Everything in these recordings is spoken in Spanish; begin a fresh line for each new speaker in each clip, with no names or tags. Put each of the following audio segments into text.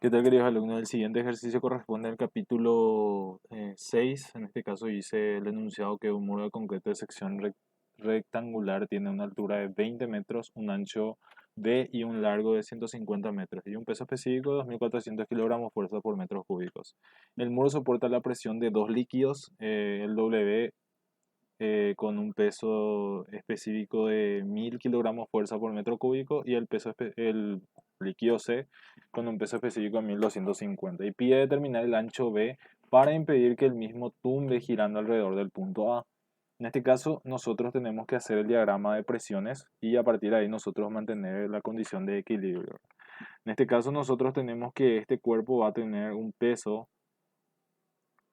¿Qué tal, queridos alumnos? El siguiente ejercicio corresponde al capítulo 6. En este caso hice el enunciado que un muro de concreto de sección rectangular tiene una altura de 20 metros, un ancho B y un largo de 150 metros y un peso específico de 2.400 kilogramos fuerza por metros cúbicos. El muro soporta la presión de dos líquidos, el W con un peso específico de 1.000 kilogramos fuerza por metro cúbico y el líquido C con un peso específico de 1.250 y pide determinar el ancho B para impedir que el mismo tumbe girando alrededor del punto A. En este caso, nosotros tenemos que hacer el diagrama de presiones y a partir de ahí nosotros mantener la condición de equilibrio. En este caso, nosotros tenemos que este cuerpo va a tener un peso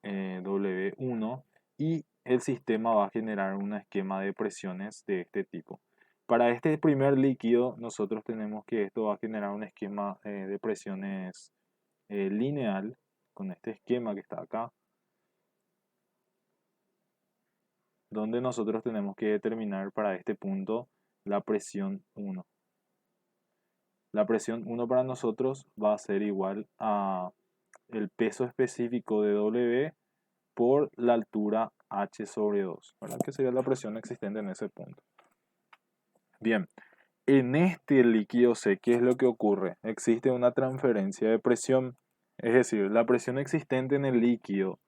W1 y el sistema va a generar un esquema de presiones de este tipo. Para este primer líquido, nosotros tenemos que esto va a generar un esquema de presiones lineal con este esquema que está acá, donde nosotros tenemos que determinar para este punto la presión 1. La presión 1 para nosotros va a ser igual a el peso específico de W por la altura H sobre 2, ¿verdad? Que sería la presión existente en ese punto. Bien, en este líquido C, ¿qué es lo que ocurre? Existe una transferencia de presión, es decir, la presión existente en el líquido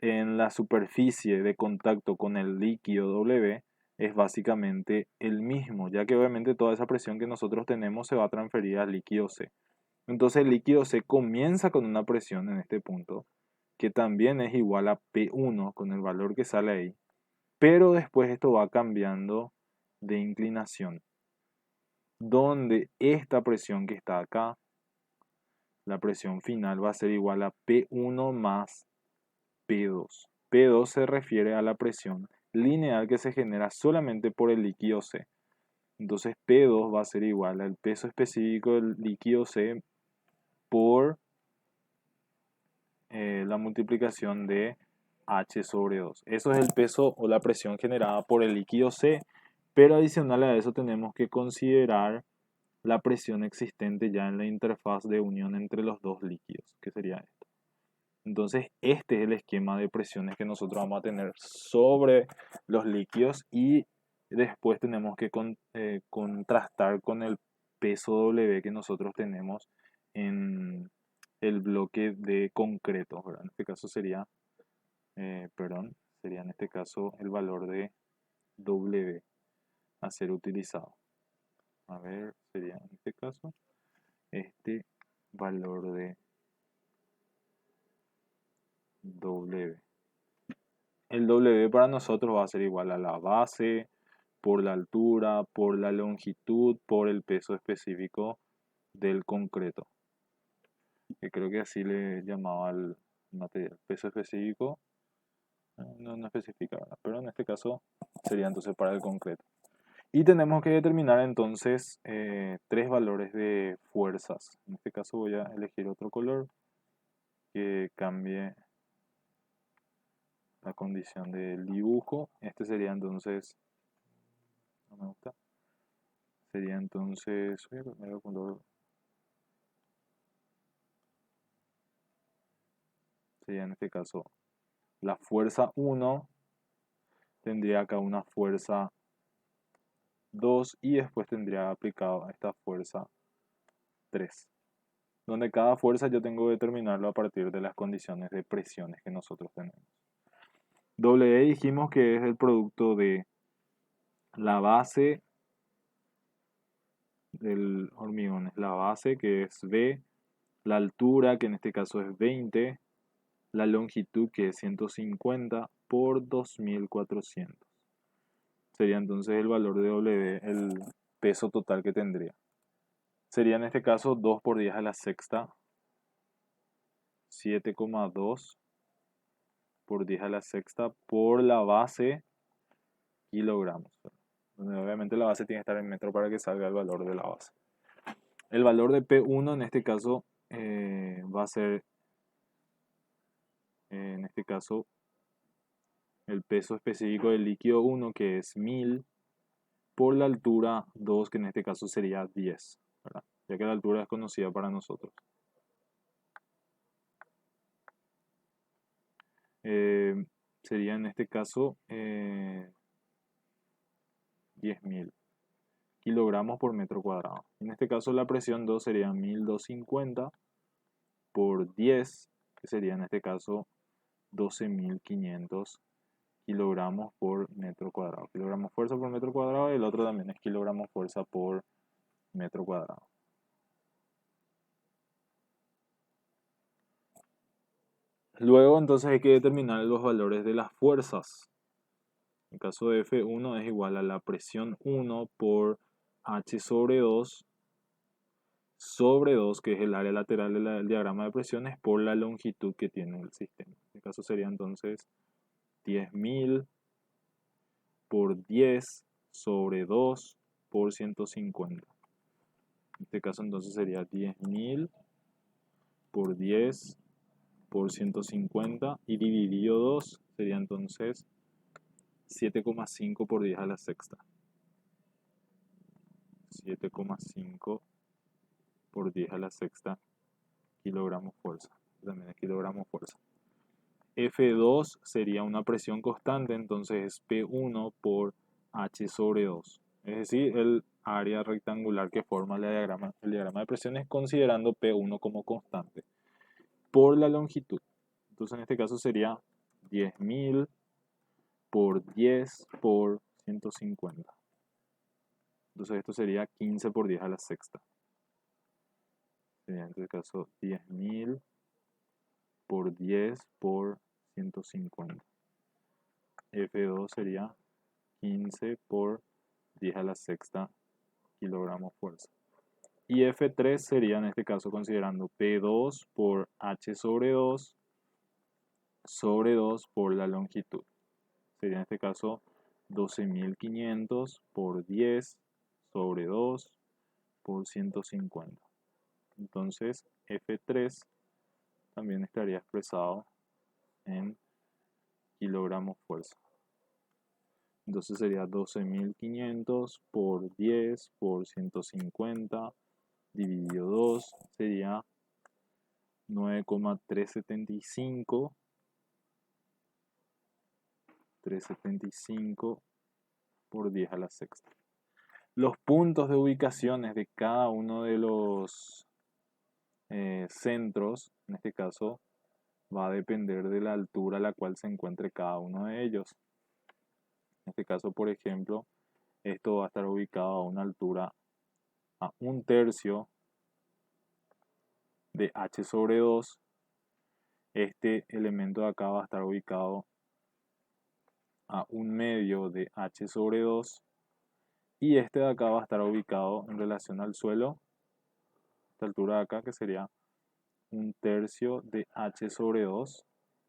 en la superficie de contacto con el líquido W es básicamente el mismo, ya que obviamente toda esa presión que nosotros tenemos se va a transferir al líquido C. Entonces el líquido C comienza con una presión en este punto, que también es igual a P1 con el valor que sale ahí, pero después esto va cambiando de inclinación, donde esta presión que está acá, la presión final va a ser igual a P1 más P2. P2 se refiere a la presión lineal que se genera solamente por el líquido C. Entonces P2 va a ser igual al peso específico del líquido C por la multiplicación de H sobre 2. Eso es el peso o la presión generada por el líquido C, pero adicional a eso tenemos que considerar la presión existente ya en la interfaz de unión entre los dos líquidos, que sería esto. Entonces, este es el esquema de presiones que nosotros vamos a tener sobre los líquidos y después tenemos que contrastar con el peso W que nosotros tenemos en el bloque de concreto, ¿verdad? En este caso sería, sería en este caso el valor de W a ser utilizado. A ver, sería en este caso este valor de W. El W para nosotros va a ser igual a la base por la altura, por la longitud, por el peso específico del concreto. Que creo que así le llamaba al material. Peso específico, no especifica, ¿verdad? Pero en este caso sería entonces para el concreto. Y tenemos que determinar entonces tres valores de fuerzas. En este caso voy a elegir otro color que cambie la condición del dibujo. Este sería entonces, no me gusta, sería entonces, voy a cambiar el color, sería en este caso la fuerza 1, tendría acá una fuerza 2 y después tendría aplicado esta fuerza 3. Donde cada fuerza yo tengo que determinarlo a partir de las condiciones de presiones que nosotros tenemos. W dijimos que es el producto de la base del hormigón, es la base que es B, la altura que en este caso es 20, la longitud que es 150 por 2400. Sería entonces el valor de W, el peso total que tendría. Sería en este caso 2 por 10 a la sexta, 7,2 por 10 a la sexta por la base kilogramos. Donde obviamente la base tiene que estar en metro para que salga el valor de la base. El valor de P1 en este caso va a ser, en este caso, el peso específico del líquido 1 que es 1000 por la altura 2 que en este caso sería 10, ¿verdad? Ya que la altura es conocida para nosotros. sería en este caso 10.000 kilogramos por metro cuadrado. En este caso la presión 2 sería 1250 por 10, que sería en este caso 12.500 kilogramos por metro cuadrado. Kilogramos fuerza por metro cuadrado y el otro también es kilogramos fuerza por metro cuadrado. Luego entonces hay que determinar los valores de las fuerzas. En el caso de F1 es igual a la presión 1 por H sobre 2, que es el área lateral del diagrama de presiones, por la longitud que tiene el sistema. En este caso sería entonces 10.000 por 10 sobre 2 por 150. En este caso entonces sería 10.000 por 10 por 150 y dividido 2 sería entonces 7,5 por 10 a la sexta. 7,5 por 10 a la sexta kilogramos fuerza. También es kilogramos fuerza. F2 sería una presión constante, entonces es P1 por H sobre 2. Es decir, el área rectangular que forma el diagrama de presiones considerando P1 como constante por la longitud. Entonces en este caso sería 10.000 por 10 por 150. Entonces esto sería 15 por 10 a la sexta. Sería en este caso 10.000 por 10 por 150. F2 sería 15 por 10 a la sexta kilogramos fuerza. Y F3 sería en este caso considerando P2 por H sobre 2 por la longitud. Sería en este caso 12.500 por 10 sobre 2 por 150. Entonces F3 también estaría expresado en kilogramos fuerza. Entonces sería 12.500 por 10 por 150 dividido 2 sería 9,375 por 10 a la sexta. Los puntos de ubicaciones de cada uno de los centros, en este caso, va a depender de la altura a la cual se encuentre cada uno de ellos. En este caso, por ejemplo, esto va a estar ubicado a una altura a 1/3 de H sobre 2. Este elemento de acá va a estar ubicado a 1/2 de H sobre 2. Y este de acá va a estar ubicado en relación al suelo, esta altura de acá, que sería 1/3 de H sobre 2.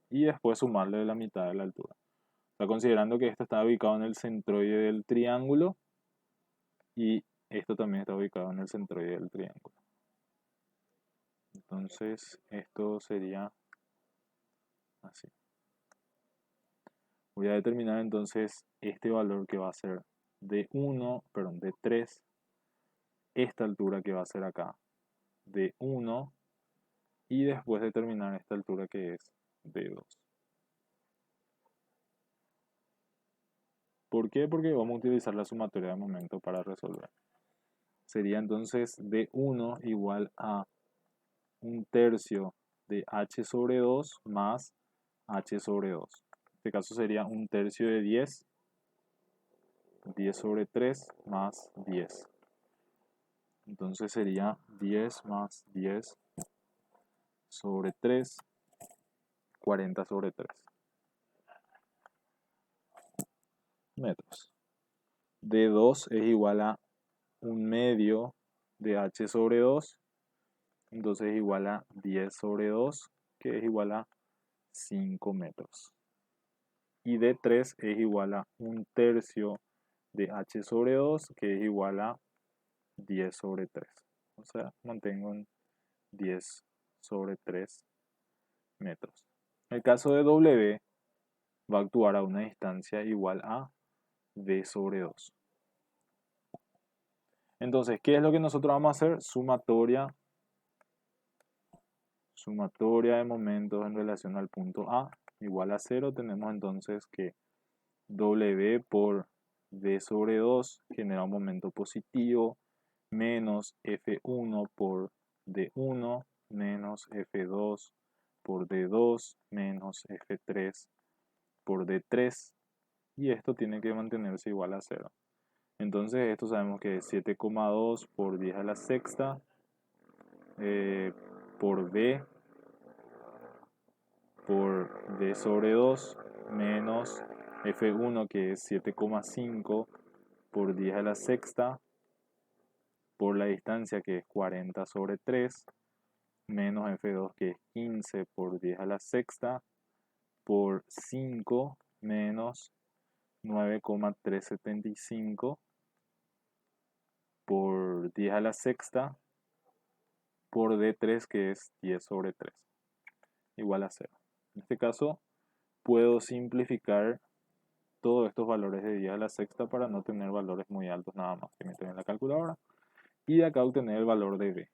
Y después sumarle la mitad de la altura. Está considerando que esto está ubicado en el centroide del triángulo y esto también está ubicado en el centroide del triángulo. Entonces esto sería así. Voy a determinar entonces este valor que va a ser de 3, esta altura que va a ser acá de 1 y después determinar esta altura que es de 2. ¿Por qué? Porque vamos a utilizar la sumatoria de momento para resolver. Sería entonces de 1 igual a 1/3 de H sobre 2 más H sobre 2. En este caso sería 1/3 de 10, 10 sobre 3 más 10. Entonces sería 10 más 10 sobre 3, 40 sobre 3 metros. De 2 es igual a 1/2 de H sobre 2. Entonces es igual a 10 sobre 2, que es igual a 5 metros. Y de 3 es igual a 1/3 de H sobre 2, que es igual a 10 sobre 3. O sea, mantengo en 10 sobre 3 metros. En el caso de W, va a actuar a una distancia igual a V sobre 2. Entonces, ¿qué es lo que nosotros vamos a hacer? Sumatoria de momentos en relación al punto A. igual a 0, tenemos entonces que W por V sobre 2 genera un momento positivo, menos F1 por D1, menos F2 por D2, menos F3 por D3, y esto tiene que mantenerse igual a 0. Entonces esto sabemos que es 7,2 por 10 a la sexta por V por D sobre 2 menos F1 que es 7,5 por 10 a la sexta por la distancia que es 40 sobre 3 menos F2 que es 15 por 10 a la sexta por 5 menos 9,375 por 10 a la sexta por D3 que es 10 sobre 3 igual a 0. En este caso puedo simplificar todos estos valores de 10 a la sexta para no tener valores muy altos nada más que meter en la calculadora. Y de acá obtener el valor de B.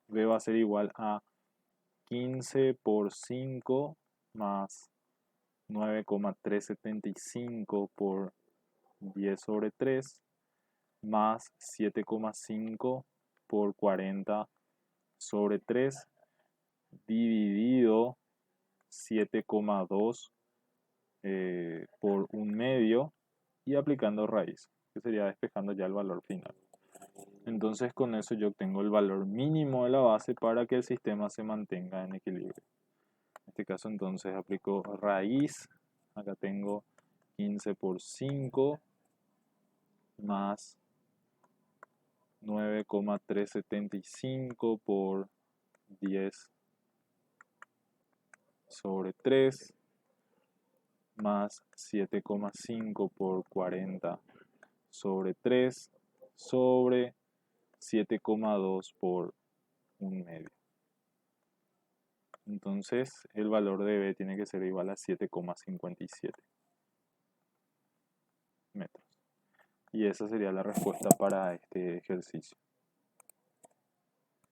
B va a ser igual a 15 por 5 más 9,375 por 10 sobre 3 más 7,5 por 40 sobre 3 dividido 7,2 por 1/2 y aplicando raíz, que sería despejando ya el valor final. Entonces con eso yo obtengo el valor mínimo de la base para que el sistema se mantenga en equilibrio. En este caso entonces aplico raíz, acá tengo 15 por 5 más 9,375 por 10 sobre 3 más 7,5 por 40 sobre 3 sobre 7,2 por 1/2. Entonces el valor de B tiene que ser igual a 7,57 metros. Y esa sería la respuesta para este ejercicio.